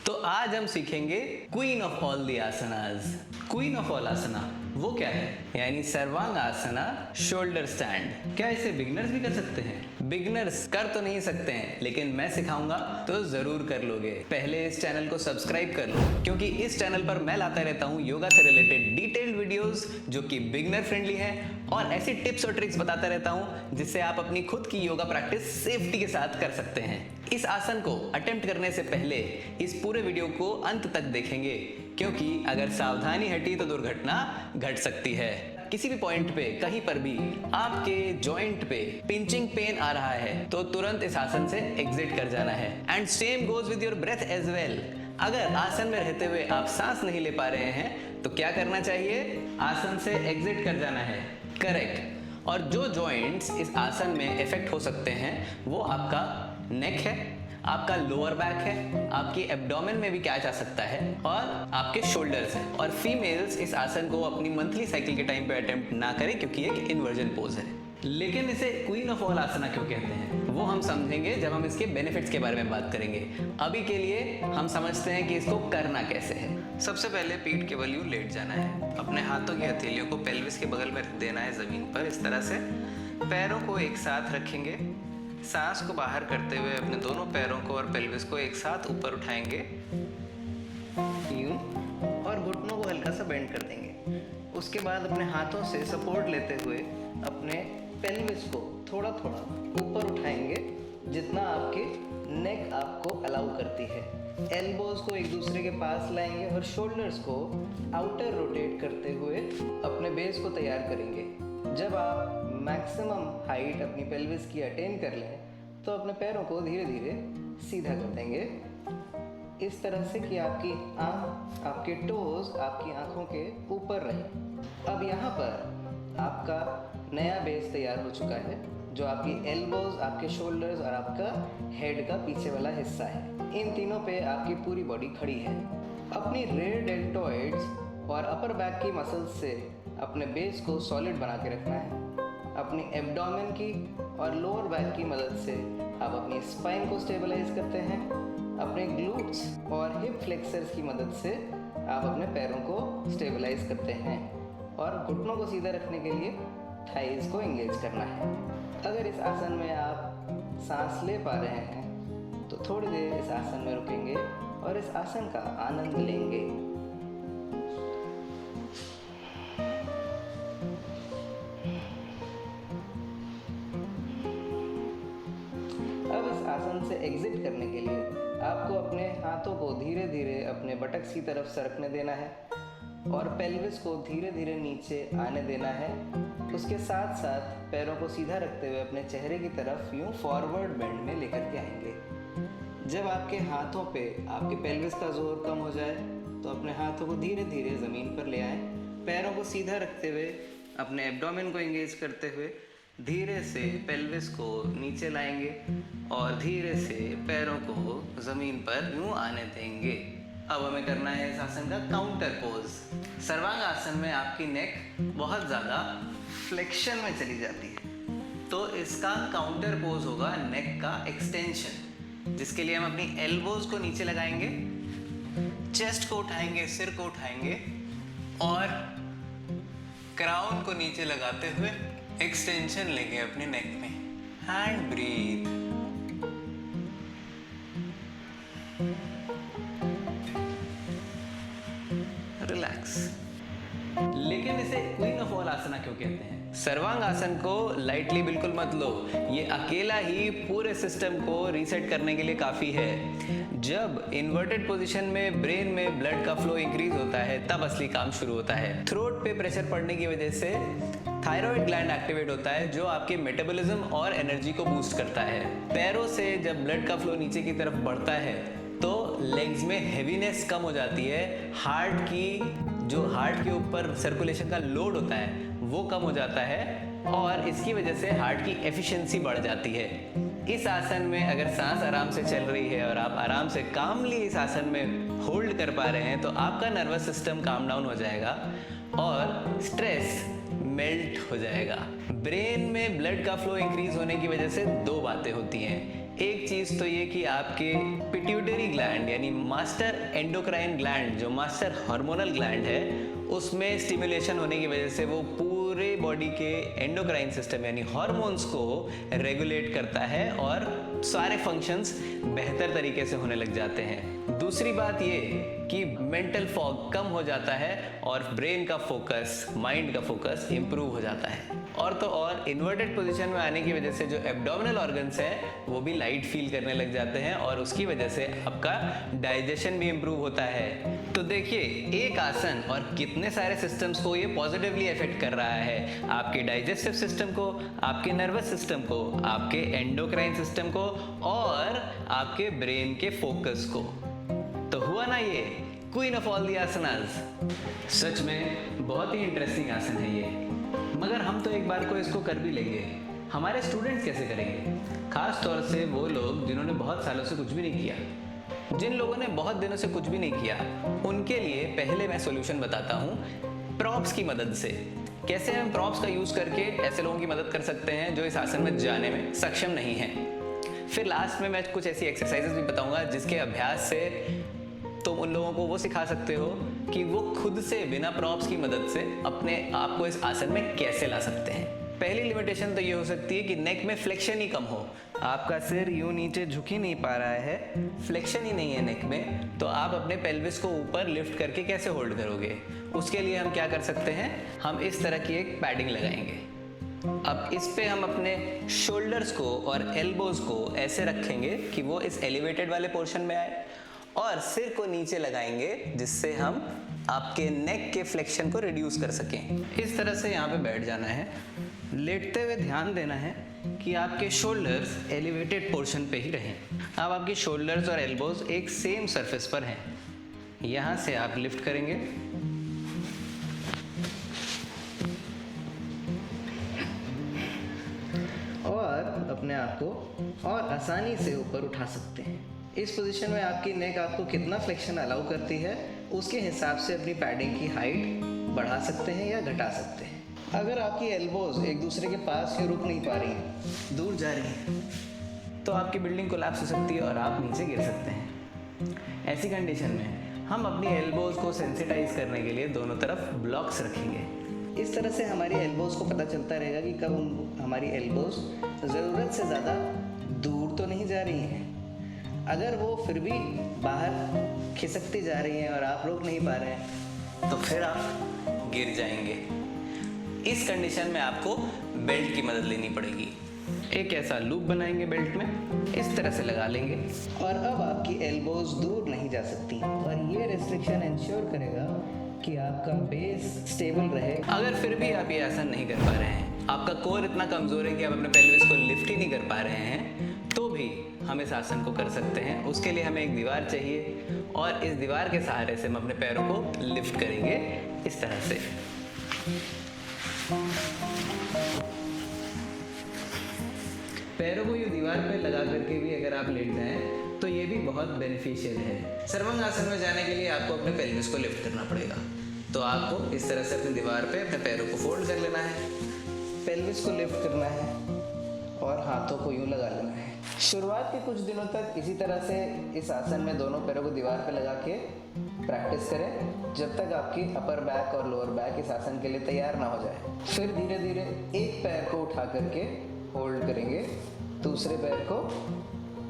तो आज हम सीखेंगे queen of all the asanas. Queen of all asana वो क्या है? यानी सर्वांग आसना शोल्डर स्टैंड। क्या इसे बिगिनर्स भी कर सकते हैं? बिगिनर्स कर तो नहीं सकते हैं, लेकिन मैं सिखाऊंगा तो जरूर कर लोगे। पहले इस चैनल को सब्सक्राइब कर लो, क्योंकि इस चैनल पर मैं लाता रहता हूँ योगा से रिलेटेड डिटेल्ड वीडियोस जो कि बिगिनर फ्रेंडली हैं, और ऐसी टिप्स और ट्रिक्स बताता रहता हूँ जिससे आप अपनी खुद की योगा प्रैक्टिस सेफ्टी के साथ कर सकते हैं। इस आसन को अटेम्प्ट करने से पहले इस पूरे वीडियो को अंत तक देखेंगे, क्योंकि अगर सावधानी हटी तो दुर्घटना घट सकती है। किसी भी पॉइंट पे कहीं पर भी आपके जॉइंट पे पिंचिंग पेन आ रहा है तो तुरंत इस आसन से एग्जिट कर जाना है। And same goes with your breath as well. अगर आसन में रहते हुए आप सांस नहीं ले पा रहे हैं तो क्या करना चाहिए? आसन से एग्जिट कर जाना है। करेक्ट। और जो जॉइंट्स इस आसन में इफेक्ट हो सकते हैं वो आपका नेक है, आपका लोअर बैक है, आपकी एब्डोमेन में भी क्या जा सकता है, और आपके शोल्डर्स हैं। और फीमेल्स इस आसन को अपनी मंथली साइकिल के टाइम पे अटेम्प्ट ना करें, क्योंकि एक इन्वर्जन पोज है। लेकिन इसे क्वीन ऑफ ऑल आसना क्यों कहते हैं वो हम समझेंगे जब हम इसके बेनिफिट्स के बारे में बात करेंगे। अभी के लिए हम समझते हैं कि इसको करना कैसे है। सबसे पहले पीठ के बल यूं लेट जाना है। अपने हाथों की हथेलियों को पेल्विस के बगल में रख देना है जमीन पर, इस तरह से। पैरों को एक साथ रखेंगे। सांस को बाहर करते हुए अपने दोनों पैरों को और पेल्विस को एक साथ ऊपर उठाएंगे यूं, और घुटनों को हल्का सा बेंड कर देंगे। उसके बाद अपने हाथों से सपोर्ट लेते हुए अपने पेल्विस को थोड़ा थोड़ा ऊपर उठाएंगे, जितना आपके नेक आपको अलाउ करती है। एल्बोज को एक दूसरे के पास लाएंगे और शोल्डर्स को आउटर रोटेट करते हुए अपने बेस को तैयार करेंगे। जब आप मैक्सिमम हाइट अपनी पेल्विस की अटेन कर लें तो अपने पैरों को धीरे धीरे सीधा कर देंगे, इस तरह से कि आपकी आँख, आपके टोज आपकी आँखों के ऊपर रहे। अब यहाँ पर आपका नया बेस तैयार हो चुका है, जो आपकी एल्बोज, आपके शोल्डर्स और आपका हेड का पीछे वाला हिस्सा है। इन तीनों पे आपकी पूरी बॉडी खड़ी है। अपनी रेयर डेल्टॉइड्स और अपर बैक की मसल्स से अपने बेस को सॉलिड बना के रखना है। अपनी एब्डोमेन की और लोअर बैक की मदद से आप अपनी स्पाइन को स्टेबलाइज करते हैं। अपने ग्लूट्स और हिप फ्लेक्सर्स की मदद से आप अपने पैरों को स्टेबलाइज करते हैं, और घुटनों को सीधा रखने के लिए थाइज को एंगेज करना है। अगर इस आसन में आप सांस ले पा रहे हैं तो थोड़ी देर इस आसन में रुकेंगे और इस आसन का आनंद लेंगे। अब इस आसन से एग्जिट करने के लिए आपको अपने हाथों को धीरे धीरे अपने बटक्स की तरफ सरकने देना है और पेल्विस को धीरे धीरे नीचे आने देना है। उसके साथ साथ पैरों को सीधा रखते हुए अपने चेहरे की तरफ यूं फॉरवर्ड बेंड में लेकर के आएंगे। जब आपके हाथों पे आपके पेल्विस का जोर कम हो जाए तो अपने हाथों को धीरे धीरे ज़मीन पर ले आएं। पैरों को सीधा रखते हुए अपने एब्डोमेन को एंगेज करते हुए धीरे से पेल्विस को नीचे लाएंगे और धीरे से पैरों को ज़मीन पर यूं आने देंगे। अब हमें करना है इस आसन का काउंटर पोज। सर्वांग आसन में आपकी नेक बहुत ज़्यादा फ्लेक्शन में चली जाती है, तो इसका काउंटर पोज होगा नेक का एक्सटेंशन, जिसके लिए हम अपनी एल्बोज को नीचे लगाएंगे, चेस्ट को उठाएंगे, सिर को उठाएंगे और क्राउन को नीचे लगाते हुए एक्सटेंशन लेंगे अपने नेक में। And breathe. रिलैक्स। लेकिन इसे क्वीन ऑफ ऑल आसना क्यों कहते हैं? सर्वांग आसन को लाइटली बिल्कुल मत लो। ये अकेला ही पूरे सिस्टम को रीसेट करने के लिए काफी है। जब इन्वर्टेड पोजीशन में ब्रेन में ब्लड का फ्लो इंक्रीज होता है तब असली काम शुरू होता है। थ्रोट पे प्रेशर पड़ने की वजह से थायराइड ग्लैंड एक्टिवेट होता है, जो आपके मेटाबॉलिज्म और एनर्जी को बूस्ट करता है। पैरों से जब ब्लड का फ्लो नीचे की तरफ बढ़ता है तो लेग्स में हेवीनेस कम हो जाती है। हार्ट के ऊपर सर्कुलेशन का लोड होता है वो कम हो जाता है, और इसकी वजह से हार्ट की एफिशिएंसी बढ़ जाती है। इस आसन में अगर सांस आराम से चल रही है और आप आराम से कामली इस आसन में होल्ड कर पा रहे हैं तो आपका नर्वस सिस्टम काम डाउन हो जाएगा और स्ट्रेस मेल्ट हो जाएगा। ब्रेन में ब्लड का फ्लो इंक्रीज होने की वजह से दो बातें होती हैं। एक चीज तो ये कि आपके पिट्यूटरी ग्लैंड यानी मास्टर एंडोक्राइन ग्लैंड, जो मास्टर हार्मोनल ग्लैंड है, उसमें स्टिमुलेशन होने की वजह से वो पूरे बॉडी के एंडोक्राइन सिस्टम यानी हार्मोन्स को रेगुलेट करता है और सारे फंक्शंस बेहतर तरीके से होने लग जाते हैं। दूसरी बात ये कि मेंटल फॉग कम हो जाता है और ब्रेन का फोकस, माइंड का फोकस इंप्रूव हो जाता है। और तो और इन्वर्टेड पोजीशन में आने की वजह से जो एब्डोमिनल ऑर्गन्स हैं वो भी लाइट फील करने लग जाते हैं और उसकी वजह से आपका डाइजेशन भी इंप्रूव होता है। तो देखिए, एक आसन और कितने सारे सिस्टम्स को ये पॉजिटिवली इफेक्ट कर रहा है, आपके डाइजेस्टिव सिस्टम को, आपके नर्वस सिस्टम को, आपके एंडोक्राइन सिस्टम को और आपके ब्रेन के फोकस को। तो हुआ ना ये क्वीन ऑफ ऑल द आसनास। सच में बहुत ही इंटरेस्टिंग आसन है ये, मगर हम तो एक बार को इसको कर भी लेंगे, हमारे स्टूडेंट्स कैसे करेंगे? खास तौर से वो लोग जिन्होंने बहुत सालों से कुछ भी नहीं किया। जिन लोगों ने बहुत दिनों से कुछ भी नहीं किया, उनके लिए पहले मैं सॉल्यूशन बताता हूँ प्रॉप्स की मदद से। कैसे हम प्रॉप्स का यूज करके ऐसे लोगों की मदद कर सकते हैं जो इस आसन में जाने में सक्षम नहीं है। फिर लास्ट में मैं कुछ ऐसी एक्सरसाइजेस भी बताऊंगा जिसके अभ्यास से तुम उन लोगों को वो सिखा सकते हो कि वो खुद से बिना प्रॉप्स की मदद से अपने आप को इस आसन में कैसे ला सकते हैं। पहली लिमिटेशन तो ये हो सकती है कि नेक में फ्लेक्शन ही कम हो, आपका सिर यूं नीचे झुक ही नहीं पा रहा है, फ्लेक्शन ही नहीं है नेक में, तो आप अपने पेल्विस को ऊपर लिफ्ट करके कैसे होल्ड करोगे? उसके लिए हम क्या कर सकते हैं, हम इस तरह की एक पैडिंग लगाएंगे। अब इस पे हम अपने शोल्डर्स को और एल्बोज को ऐसे रखेंगे कि वो इस एलिवेटेड वाले पोर्शन में आए और सिर को नीचे लगाएंगे जिससे हम आपके नेक के फ्लेक्शन को रिड्यूस कर सकें। इस तरह से यहाँ पे बैठ जाना है। लेटते हुए ध्यान देना है कि आपके शोल्डर्स एलिवेटेड पोर्शन पे ही रहें। अब आपके शोल्डर्स और एल्बोज एक सेम सरफेस पर हैं। यहाँ से आप लिफ्ट करेंगे और अपने आप को और आसानी से ऊपर उठा सकते हैं। इस पोजीशन में आपकी नेक आपको कितना फ्लेक्शन अलाउ करती है उसके हिसाब से अपनी पैडिंग की हाइट बढ़ा सकते हैं या घटा सकते हैं। अगर आपकी एल्बोज एक दूसरे के पास ही रुक नहीं पा रही हैं, दूर जा रही हैं, तो आपकी बिल्डिंग कोलैप्स हो सकती है और आप नीचे गिर सकते हैं। ऐसी कंडीशन में हम अपनी एल्बोज को सेंसिटाइज करने के लिए दोनों तरफ ब्लॉक्स रखेंगे। इस तरह से हमारी एल्बोज को पता चलता रहेगा कि कब हमारी एल्बोज ज़रूरत से ज़्यादा दूर तो नहीं जा रही हैं। अगर वो फिर भी बाहर खिसकती जा रही हैं और आप रोक नहीं पा रहे हैं, तो फिर आप गिर जाएंगे। इस कंडीशन में आपको बेल्ट की मदद लेनी पड़ेगी। एक ऐसा लूप बनाएंगे बेल्ट में, इस तरह से लगा लेंगे और अब आपकी एल्बोज दूर नहीं जा सकती और ये रिस्ट्रिक्शन इंश्योर करेगा कि आपका बेस स्टेबल रहे। अगर फिर भी आप ये आसन नहीं कर पा रहे हैं, आपका कोर इतना कमजोर है कि आप अपने पेल्विस को लिफ्ट ही नहीं कर पा रहे हैं, तो भी हम इस आसन को कर सकते हैं। उसके लिए हमें एक दीवार चाहिए और इस दीवार के सहारे से हम अपने पैरों को लिफ्ट करेंगे इस तरह से। पैरों को ये दीवार पे लगा करके भी अगर आप लेट जाएं तो ये भी बहुत बेनिफिशियल है। सर्वांग आसन में जाने के लिए आपको अपने पेल्विस को लिफ्ट करना पड़ेगा, तो आपको इस तरह से अपनी दीवार पे अपने पैरों को फोल्ड कर लेना है, पेल्विस को लिफ्ट करना है और हाथों को यूं लगा लेना है। शुरुआत के कुछ दिनों तक इसी तरह से इस आसन में दोनों पैरों को दीवार पे लगा के प्रैक्टिस करें जब तक आपकी अपर बैक और लोअर बैक इस आसन के लिए तैयार ना हो जाए। फिर धीरे धीरे एक पैर को उठा करके होल्ड करेंगे, दूसरे पैर को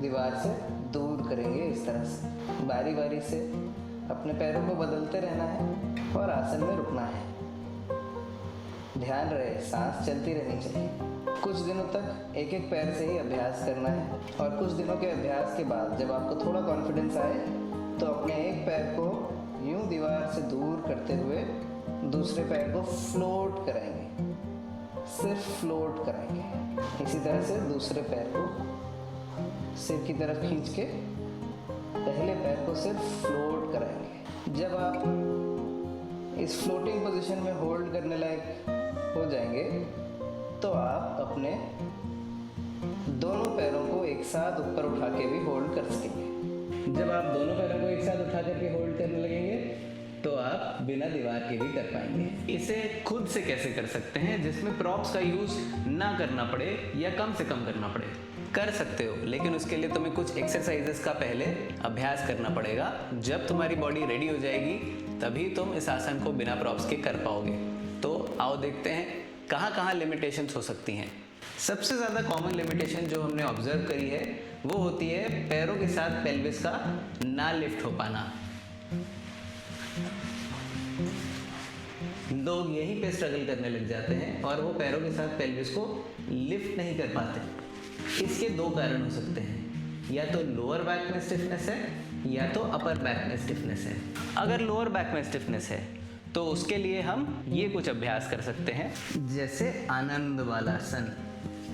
दीवार से दूर करेंगे। इस तरह से बारी बारी से अपने पैरों को बदलते रहना है और आसन में रुकना है। ध्यान रहे सांस चलती रहनी चाहिए। कुछ दिनों तक एक एक पैर से ही अभ्यास करना है और कुछ दिनों के अभ्यास के बाद जब आपको थोड़ा कॉन्फिडेंस आए तो अपने एक पैर को यूं दीवार से दूर करते हुए दूसरे पैर को फ्लोट कराएंगे, सिर्फ फ्लोट कराएंगे। इसी तरह से दूसरे पैर को सिर की तरफ खींच के पहले पैर को सिर्फ फ्लोट कराएंगे। जब आप इस फ्लोटिंग पोजीशन में होल्ड करने लायक हो जाएंगे तो आप अपने दोनों पैरों को एक साथ ऊपर उठा के भी होल्ड कर सकेंगे। जब आप दोनों पैरों को एक साथ उठा करके होल्ड करने लगेंगे तो आप बिना दीवार के भी कर पाएंगे। इसे खुद से कैसे कर सकते हैं जिसमें प्रॉप्स का यूज ना करना पड़े या कम से कम करना पड़े। कर सकते हो, लेकिन उसके लिए तुम्हें कुछ एक्सरसाइजेस का पहले अभ्यास करना पड़ेगा। जब तुम्हारी बॉडी रेडी हो जाएगी तभी तुम इस आसन को बिना प्रॉप्स के कर पाओगे। तो आओ देखते हैं कहाँ कहाँ लिमिटेशंस हो सकती हैं। सबसे ज़्यादा कॉमन लिमिटेशन जो हमने ऑब्जर्व करी है वो होती है पैरों के साथ पेल्विस का ना लिफ्ट हो पाना। लोग यहीं पे स्ट्रगल करने लग जाते हैं और वो पैरों के साथ पेल्विस को लिफ्ट नहीं कर पाते। इसके दो कारण हो सकते हैं, या तो लोअर बैक में स्टिफनेस है या तो अपर बैक में स्टिफनेस है। अगर लोअर बैक में स्टिफनेस है तो उसके लिए हम ये कुछ अभ्यास कर सकते हैं, जैसे आनंद बालासन।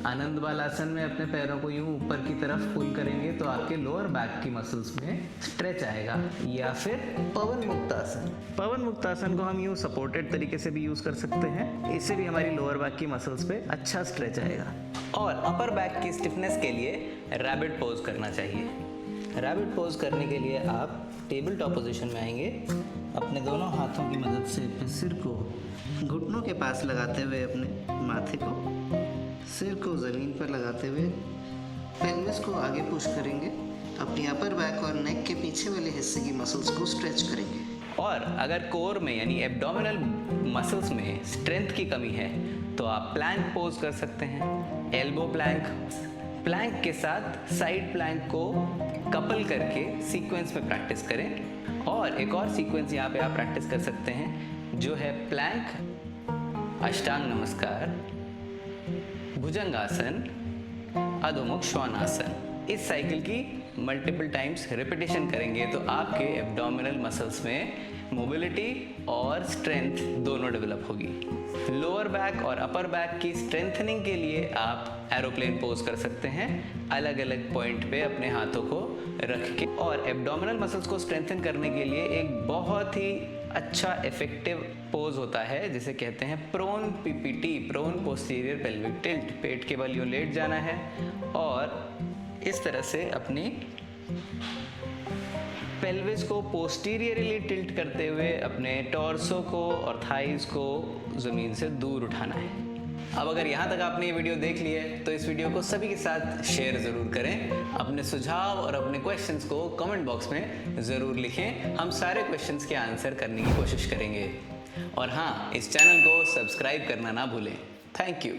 आनंद बालासन में अपने पैरों को यूं ऊपर की तरफ पुल करेंगे तो आपके लोअर बैक की मसल्स में स्ट्रेच आएगा। या फिर पवन मुक्तासन। पवन मुक्तासन को हम यूं सपोर्टेड तरीके से भी यूज कर सकते हैं, इससे भी हमारी लोअर बैक की मसल्स पे अच्छा स्ट्रेच आएगा। और अपर बैक की स्टिफनेस के लिए रैबिट पोज करना चाहिए। रैबिट पोज करने के लिए आप टेबल टॉप पोजीशन में आएंगे, अपने दोनों हाथों की मदद से अपने सिर को घुटनों के पास लगाते हुए अपने माथे को, सिर को ज़मीन पर लगाते हुए पेल्विस को आगे पुश करेंगे, अपनी अपर बैक और नेक के पीछे वाले हिस्से की मसल्स को स्ट्रेच करेंगे। और अगर कोर में यानी एब्डोमिनल मसल्स में स्ट्रेंथ की कमी है तो आप प्लैंक पोज कर सकते हैं। Elbow Planck. प्लैंक के साथ साइड प्लैंक को कपल करके सीक्वेंस में प्रैक्टिस करें। और एक और सीक्वेंस यहाँ पे आप प्रैक्टिस कर सकते हैं जो है प्लैंक, अष्टांग नमस्कार, भुजंगासन, अधोमुख श्वानासन। इस साइकिल की मल्टीपल टाइम्स रिपीटेशन करेंगे तो आपके एब्डोमिनल मसल्स में मोबिलिटी और स्ट्रेंथ दोनों डेवलप होगी। लोअर बैक और अपर बैक की स्ट्रेंथनिंग के लिए आप एरोप्लेन पोज कर सकते हैं, अलग अलग पॉइंट पे अपने हाथों को रख के। और एब्डोमिनल मसल्स को स्ट्रेंथन करने के लिए एक बहुत ही अच्छा इफेक्टिव पोज होता है जिसे कहते हैं prone PPT, prone posterior pelvic tilt. पेट के बल यूं लेट जाना है और इस तरह से अपनी पेल्विस को पोस्टीरियरली टिल्ट करते हुए अपने टॉर्सो को और थाइज को ज़मीन से दूर उठाना है। अब अगर यहाँ तक आपने ये वीडियो देख ली है तो इस वीडियो को सभी के साथ शेयर ज़रूर करें। अपने सुझाव और अपने क्वेश्चंस को कमेंट बॉक्स में ज़रूर लिखें, हम सारे क्वेश्चंस के आंसर करने की कोशिश करेंगे। और हाँ, इस चैनल को सब्सक्राइब करना ना भूलें। Thank you.